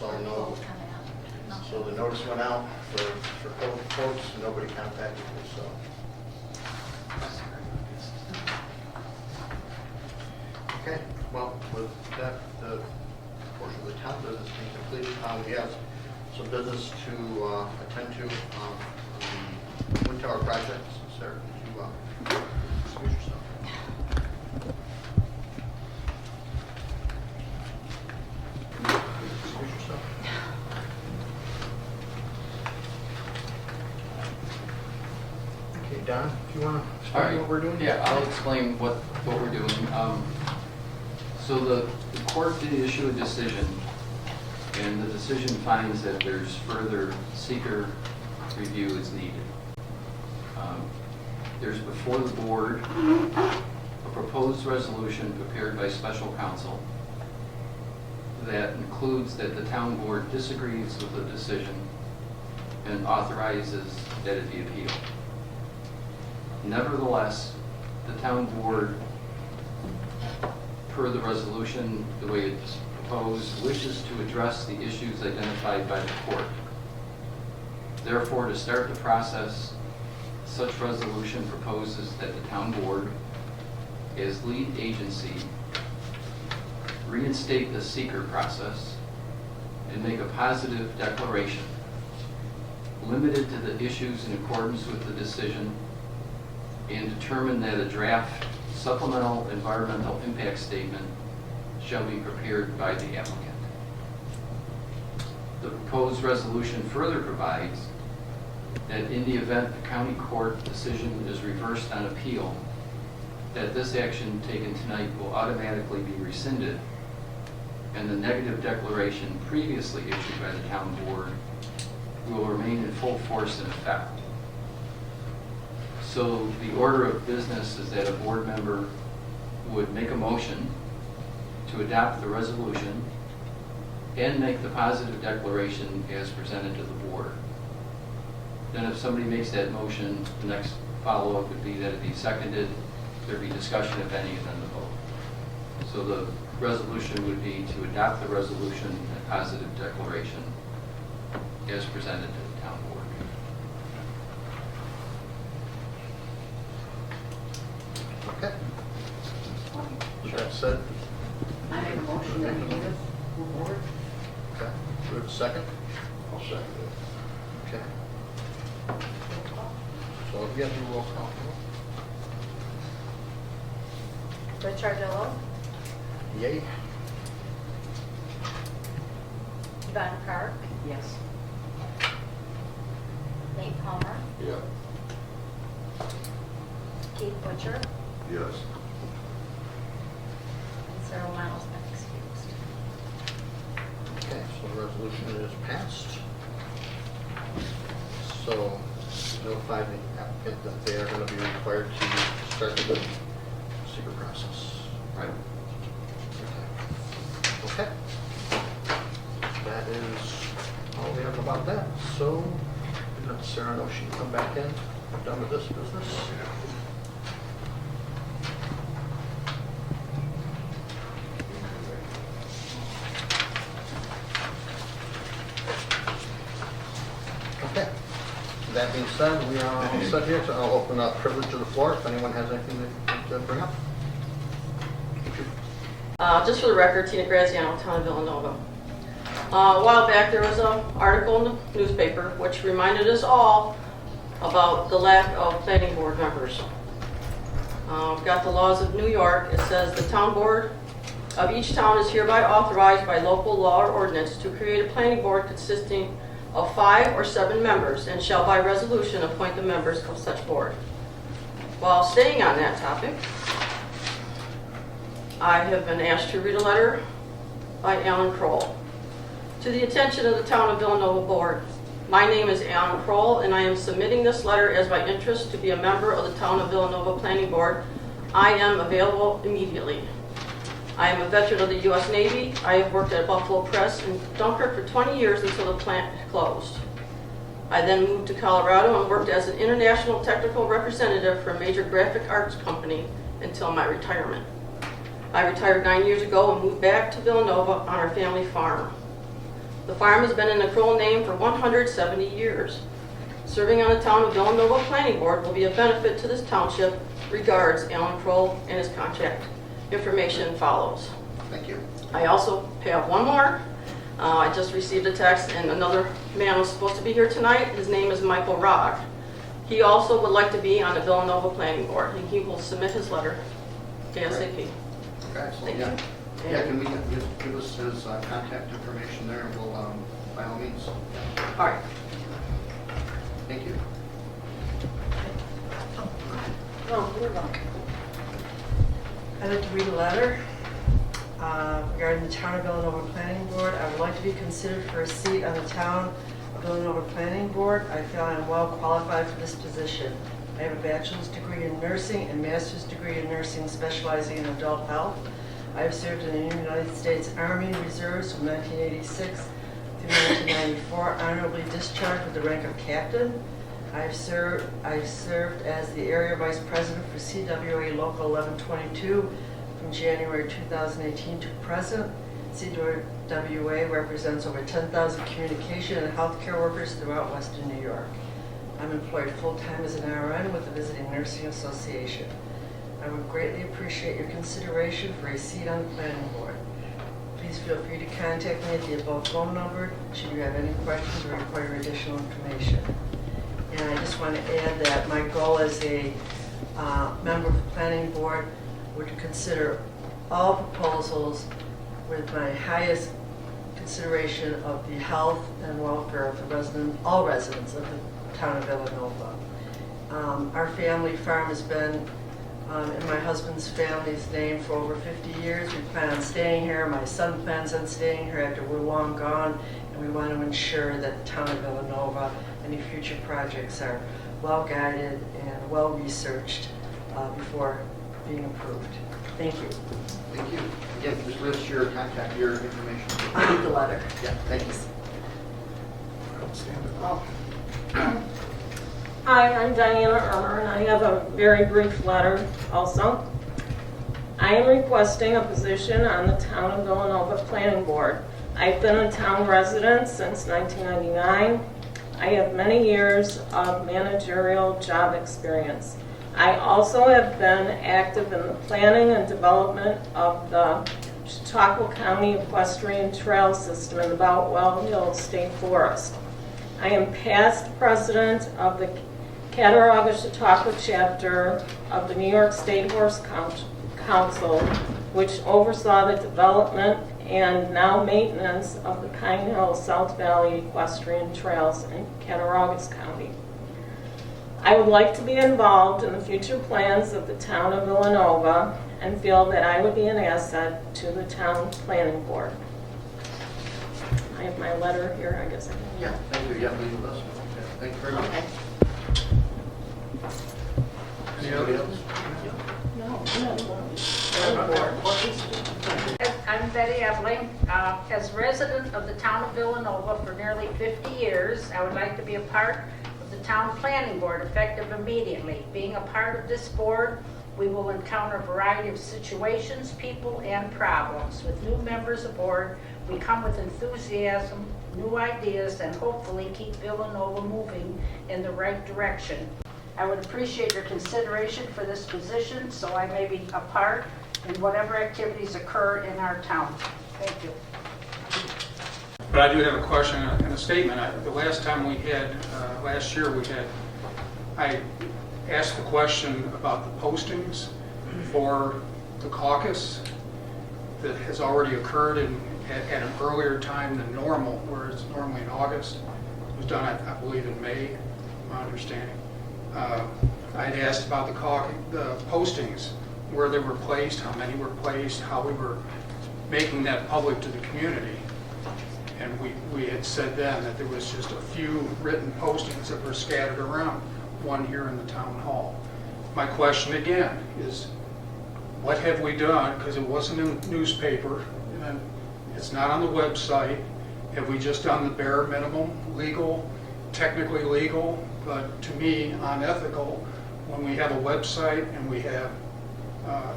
So no, so the notice went out for quotes, and nobody contacted me, so. Okay, well, with that, the portion of the town business being completed, we have some business to attend to on the wind tower project. Sarah, could you excuse yourself? Excuse yourself. Okay, Don, if you want to explain what we're doing? Yeah, I'll explain what we're doing. So the court did issue a decision, and the decision finds that there's further SEQRA review is needed. There's before the board a proposed resolution prepared by special counsel that includes that the town board disagrees with the decision and authorizes that it be appealed. Nevertheless, the town board, per the resolution, the way it's proposed, wishes to address the issues identified by the court. Therefore, to start the process, such resolution proposes that the town board, as lead agency, reinstate the SEQRA process and make a positive declaration limited to the issues in accordance with the decision, and determine that a draft supplemental environmental impact statement shall be prepared by the applicant. The proposed resolution further provides that in the event the county court decision is reversed on appeal, that this action taken tonight will automatically be rescinded and the negative declaration previously issued by the town board will remain in full force and effect. So the order of business is that a board member would make a motion to adopt the resolution and make the positive declaration as presented to the board. Then if somebody makes that motion, the next follow-up would be that it be seconded, there'd be discussion if any, and then the vote. So the resolution would be to adopt the resolution and positive declaration as presented to the town board. Okay. With that said, I make a motion that we do this full board. okay, do we have a second? I'll second it. Okay. So if you have to roll call. Richard Dillon, Yay. Yvonne Clark, Yes. Nate Palmer, Yeah. Keith Butcher, Yes. and Sarah Miles been excused. Okay, so the resolution is passed. So notify the applicant that they are going to be required to start the SEQRA process. Right. Okay. That is all we have about that. So let Sarah know she can come back in. We're done with this business. Okay. That being said, we are all set here, so I'll open up privilege of the floor if anyone has anything they want to bring up. Just for the record, Tina Graziano, Town of Villanova. A while back there was an article in the newspaper which reminded us all about the lack of planning board members. We've got the laws of New York. It says the town board of each town is hereby authorized by local law or ordinance to create a planning board consisting of 5 or 7 members and shall by resolution appoint the members of such board. While staying on that topic, I have been asked to read a letter by Alan Kroll. To the attention of the Town of Villanova Board, my name is Alan Kroll and I am submitting this letter as my interest to be a member of the Town of Villanova Planning Board. I am available immediately. I am a veteran of the U.S. Navy. I have worked at Buffalo Press in Dunkirk for 20 years until the plant closed. I then moved to Colorado and worked as an international technical representative for a major graphic arts company until my retirement. I retired 9 years ago and moved back to Villanova on our family farm. The farm has been in the Kroll name for 170 years. Serving on the Town of Villanova Planning Board will be a benefit to this township. Regards, Alan Kroll, and his contact information follows. Thank you. I also have one more. I just received a text, and another man was supposed to be here tonight. His name is Michael Rock. He also would like to be on the Villanova Planning Board, and he will submit his letter ASAP. Okay, excellent, Thank yeah. you. Yeah, can we give us his contact information there, and we'll, by all means. All right. Thank you. Oh, you're welcome. I'd like to read a letter regarding the Town of Villanova Planning Board. I would like to be considered for a seat on the Town of Villanova Planning Board. I feel I am well qualified for this position. I have a bachelor's degree in nursing and master's degree in nursing specializing in adult health. I have served in the United States Army Reserves from 1986 through 1994, honorably discharged with the rank of captain. I've served as the area vice president for CWA Local 1122 from January 2018 to present. CWA represents over 10,000 communication and healthcare workers throughout Western New York. I'm employed full-time as an RN with the Visiting Nursing Association. I would greatly appreciate your consideration for a seat on the planning board. Please feel free to contact me at the above phone number should you have any questions or require additional information. And I just want to add that my goal as a member of the planning board would consider all proposals with my highest consideration of the health and welfare of the all residents of the town of Villanova. Our family farm has been in my husband's family's name for over 50 years. We plan on staying here. My son plans on staying here after we're long gone, and we want to ensure that the town of Villanova, any future projects are well guided and well researched before being approved. Thank you. Thank you. Again, just list your contact, your information. I need the letter. Yeah, thank you. Oh. Hi, I'm Diana Ermer, and I have a very brief letter also. I am requesting a position on the Town of Villanova Planning Board. I've been a town resident since 1999. I have many years of managerial job experience. I also have been active in the planning and development of the Chautauqua County Equestrian Trail System in the Boutwell Hills State Forest. I am past president of the Cattaraugus-Chautauqua chapter of the New York State Horse Council, which oversaw the development and now maintenance of the Pine Hill South Valley Equestrian Trails in Cattaraugus County. I would like to be involved in the future plans of the town of Villanova and feel that I would be an asset to the town planning board. I have my letter here, I guess I can. Yeah, thank you. Yeah, leave with us. Okay, thank you very much. Okay. Anybody else? I'm Betty Ebling. As a resident of the town of Villanova for nearly 50 years, I would like to be a part of the town planning board effective immediately. Being a part of this board, we will encounter a variety of situations, people, and problems. With new members aboard, we come with enthusiasm, new ideas, and hopefully keep Villanova moving in the right direction. I would appreciate your consideration for this position so I may be a part in whatever activities occur in our town. Thank you. But I do have a question and a statement. The last time we had, last year I asked the question about the postings for the caucus that has already occurred at an earlier time than normal, whereas normally in August. It was done, I believe, in May, my understanding. I had asked about the postings, where they were placed, how many were placed, how we were making that public to the community. And we had said then that there was just a few written postings that were scattered around, one here in the town hall. My question again is, what have we done, because it wasn't in the newspaper, and it's not on the website, have we just done the bare minimum legal, technically legal, but to me unethical, when we have a website and we have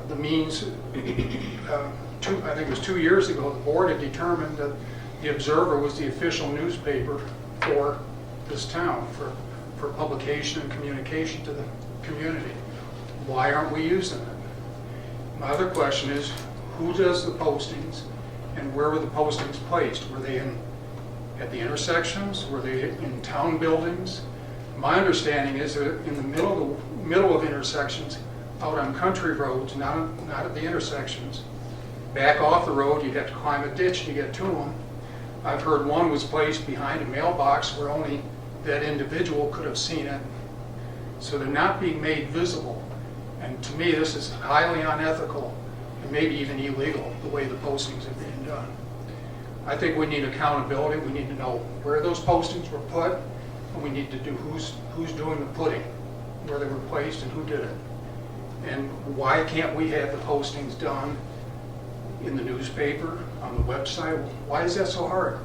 the means, I think it was 2 years ago, the board had determined that The Observer was the official newspaper for this town, for publication and communication to the community. Why aren't we using it? My other question is, who does the postings and where were the postings placed? Were they at the intersections? Were they in town buildings? My understanding is that in the middle of intersections, out on country roads, not at the intersections. Back off the road, you'd have to climb a ditch to get to them. I've heard one was placed behind a mailbox where only that individual could have seen it. So they're not being made visible. And to me, this is highly unethical and maybe even illegal, the way the postings are being done. I think we need accountability. We need to know where those postings were put, and we need to do who's doing the putting, where they were placed and who did it. And why can't we have the postings done in the newspaper, on the website? Why is that so hard?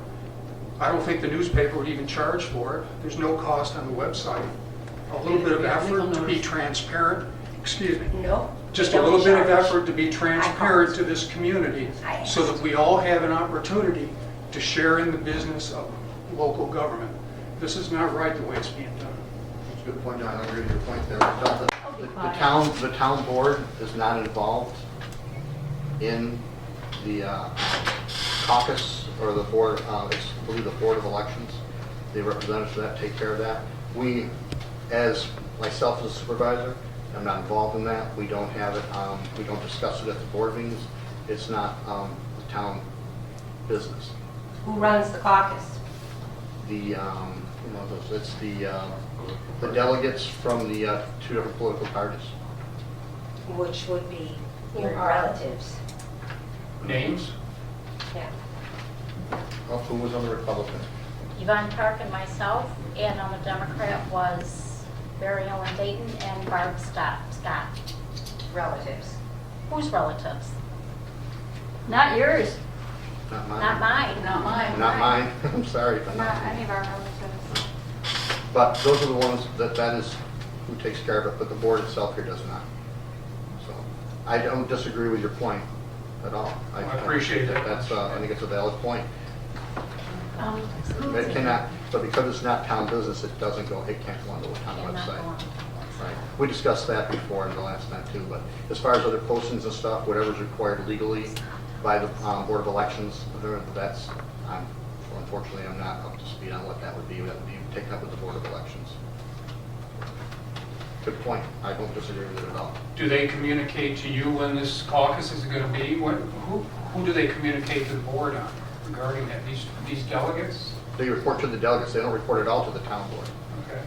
I don't think the newspaper would even charge for it. There's no cost on the website. A little bit of effort to be transparent, excuse me. No. Just they a don't little bit of charge. effort to be transparent to this community so that we all have an opportunity to share in the business of local government. This is not right the way it's being done. That's a good point, John. I agree with your point there. The town board is not involved in the caucus or the board, it's, I believe, the Board of Elections. The representatives of that take care of that. We, as myself as a supervisor, I'm not involved in that. We don't have it, we don't discuss it at the board meetings. It's not the town business. Who runs the caucus? It's the delegates from the two different political parties. Which would be your relatives. Names? Yeah. Who was on the Republican? Yvonne Park and myself, and on the Democrat was Barry Ellen Dayton and Barb Scott. Relatives. Whose relatives? Not yours. Not mine. Not mine. Not mine. Not mine. I'm sorry, but not Not mine. any of our relatives. But those are the ones that is who takes care of it, but the board itself here does not. So I don't disagree with your point at all. I appreciate that. That's, I think it's a valid point. It cannot, but because it's not town business, it doesn't go, it can't go onto a town website. Right. We discussed that before in the last night too, but as far as other postings and stuff, whatever's required legally by the Board of Elections, that's, unfortunately, I'm not up to speed on what that would be. That would be taken up with the Board of Elections. Good point. I don't disagree with it at all. Do they communicate to you when this caucus is going to be? Who do they communicate to the board on regarding that? These delegates? They report to the delegates. They don't report it all to the town board. Okay.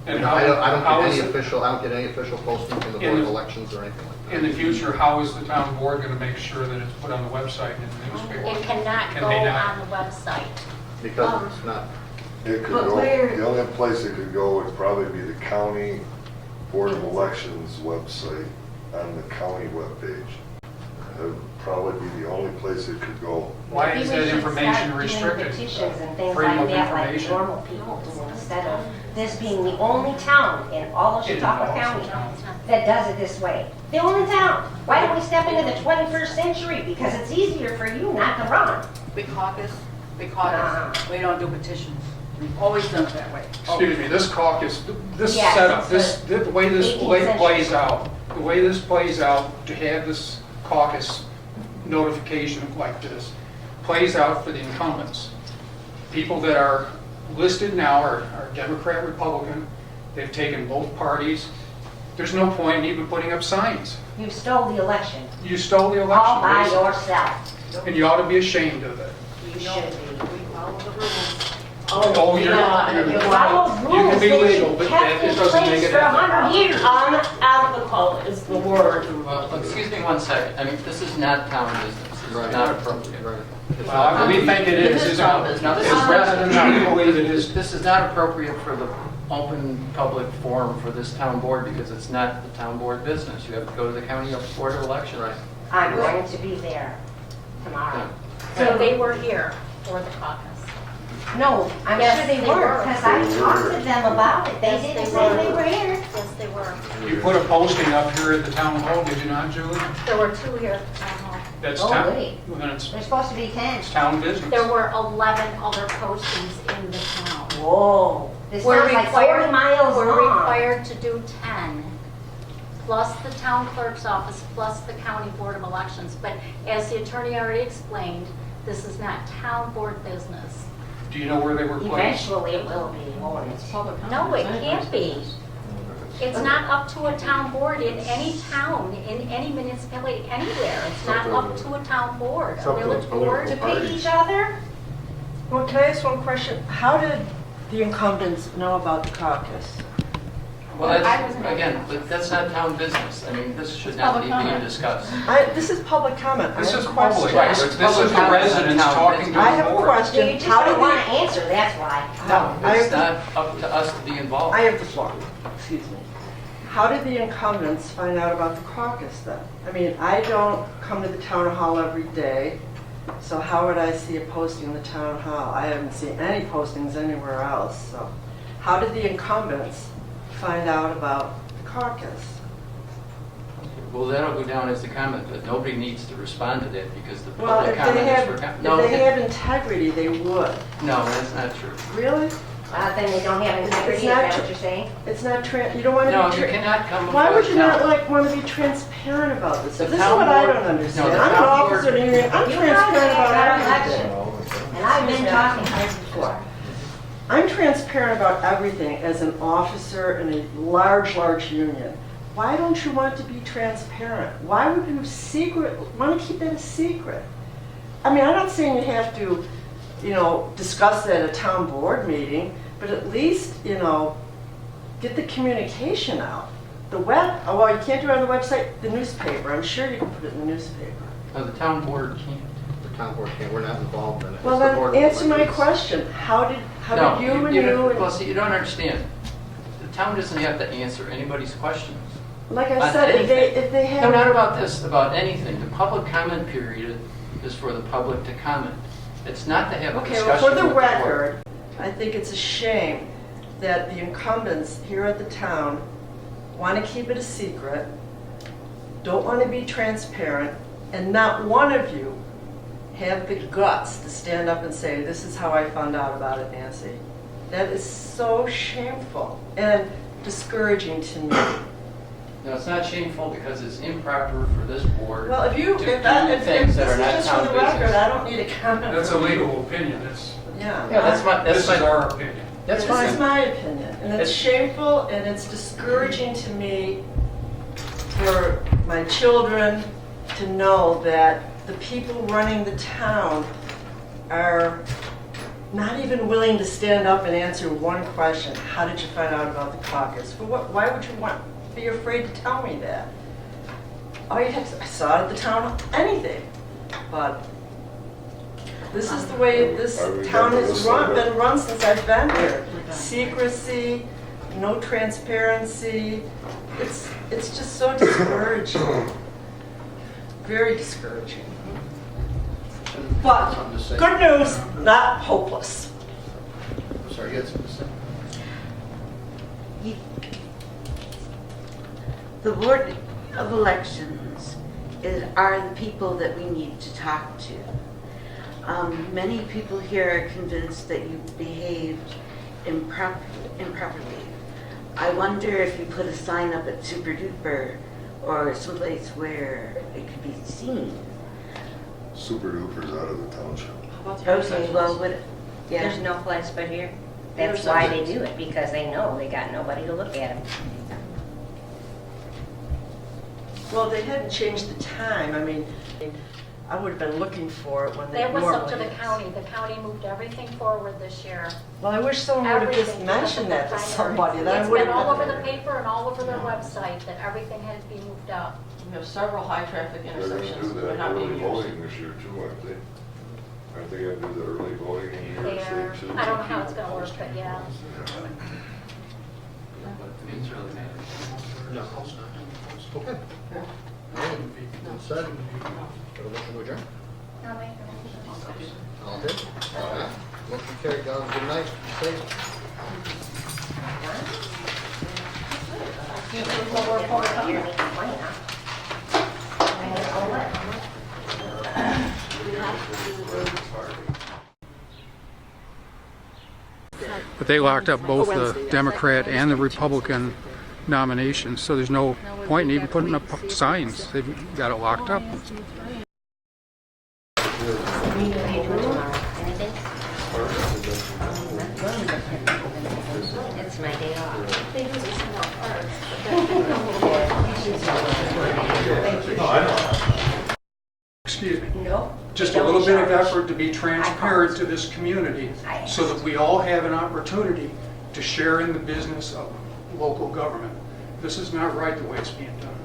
I And don't get any official posting from the Board of Elections or anything like that. in the future, how is the town board going to make sure that it's put on the website and in the newspaper? It cannot Can go they not? on the website. Because it's not, It could But go, where- the only place it could go would probably be the county Board of Elections website on the county webpage. That would probably be the only place it could go. Why Maybe is we that should information start doing restricted? petitions and things Freedom like of that, like information. normal people do, instead of this being the only town in all of In Chautauqua all of County Chautauqua. that does it this way. The only town. Why don't we step into the 21st century? Because it's easier for you not to run. We caucus, we don't do petitions. We've always done it that way. Excuse me, this caucus, this Yes, setup, it's the way this 18th century. plays out, the way this plays out to have this caucus notification like this, plays out for the incumbents. People that are listed now are Democrat, Republican, they've taken both parties. There's no point in even putting up signs. You stole the election. You stole the All by election, yourself. and you ought to be ashamed of it. You should be. We follow the rules. Oh, you're- You followed You can rules be that legal, you but kept it in doesn't make place it for ethical. 100 years. Unethical is the word. Well, excuse me one second. I mean, this is not town business. This Right. is not appropriate. right. It's Well, not- we think it is, This is isn't town it? business. Now, this It's is rather than not, we believe it is. This is not appropriate for the open public forum for this town board because it's not the town board business. You have to go to the county board of elections. Right. I'm going to be there tomorrow. So they were here for the caucus. No, I'm Yes, sure they they were, were. because I talked to them about it. They Yes, didn't they say were. they were here. Yes, they were. You put a posting up here at the town hall, did you not, Julie? There were two here at the town hall. That's Oh, town, wait. then it's There's supposed to be 10. town business. There were 11 other postings in the town. Whoa. This We're sounds like 40 miles We're long. required to do 10, plus the town clerk's office, plus the county board of elections. But as the attorney already explained, this is not town board business. Do you know where they were placed? Eventually it will be, won't it? No, it can't be. It's not up to a town board in any town, in any municipality, anywhere. It's not up to a town board, a village board. To pick each other? Well, can I ask one question? How did the incumbents know about the caucus? Well, that's, again, that's not town business. I mean, this should not be being discussed. This is public comment. I This have is a public, question. Right. this is the residents talking to I the have a board. You question. just How did don't want to the... answer, that's why. No, It's not up to us to be involved. I have the floor. Excuse me. How did the incumbents find out about the caucus then? I mean, I don't come to the town hall every day, so how would I see a posting in the town hall? I haven't seen any postings anywhere else, so how did the incumbents find out about the caucus? Well, that'll go down as the comment, but nobody needs to respond to that because the Well, public if comment they is have, for... if they have integrity, they would. No, that's not true. Really? Then they don't have integrity, is not that tr- what you're saying? It's not you don't want to No, be... you cannot come... Why would you not now. want to be transparent about this? The This is town what I board- don't understand. no, the I'm an town officer board- in the union. I'm You transparent guys about got everything. election. And I've been talking to you before. I'm transparent about everything as an officer in a large, large union. Why don't you want to be transparent? Why would you want to keep that a secret? I mean, I'm not saying you have to, discuss that at a town board meeting, but at least, get the communication out. Well, you can't do it on the website, the newspaper. I'm sure you can put it in the newspaper. No, the town board can't. The town board can't, we're not involved in it. Well, It's the board then of answer my elections. question. How did No, you and Well, and see, you don't understand. The town doesn't have to answer anybody's questions. like I on said, if anything. they have No, not about this, about anything. The public comment period is for the public to comment. It's not to have a Okay, discussion well, for the with board. record, I think it's a shame that the incumbents here at the town want to keep it a secret, don't want to be transparent, and not one of you have the guts to stand up and say, this is how I found out about it, Nancy. That is so shameful and discouraging to me. No, it's not shameful because it's improper for this board Well, if to do this things is that are not just for town the record, business. I don't need a comment. That's a from you. legal opinion, that's, Yeah. Yeah, this is our opinion. That's This is fine. my opinion, and it's It's- shameful and it's discouraging to me for my children to know that the people running the town are not even willing to stand up and answer one question. How did you find out about the caucus? For what? Why would you be afraid to tell me that? All you have to, I saw it at the town, anything, but this is the way this town has been run since I've been here. Secrecy, no transparency. It's just so discouraging. Very discouraging. But Something to say? good news, not hopeless. I'm sorry, you had something to say? The Board of Elections are the people that we need to talk to. Many people here are convinced that you behaved improperly. I wonder if you put a sign up at Super Duper or someplace where it could be seen. Super Duper's out of the township. Okay, well, There's no place but here. That's why they do it, because they know they got nobody to look at them. Well, they hadn't changed the time. I mean, I would have been looking for it when they That was up to the normally- county. The county moved everything forward this year. Well, I wish someone would have just Everything. mentioned that to somebody. Then I It's would been have all over been the paper and all over their website that everything had to be moved up. We have several high-traffic They're gonna intersections do that are that not being early used. voting this year too, aren't they? Aren't they gonna do the early voting in New York There, State too? I don't know how it's gonna work, but yeah. It's really bad. No, it's not. Okay. Said, got a motion to adjourn? I'll make a motion. All in favor? Aye. Motion carried, guys, good night, stay. You're making money, huh? But they locked up both the Democrat and the Republican nominations, so there's no point in even putting up signs. They've got it locked up. It's my day off. They usually send out cards, Excuse me. No. Just a little bit of effort to be transparent to this community so that we all have an opportunity to share in the business of local government. This is not right the way it's being done.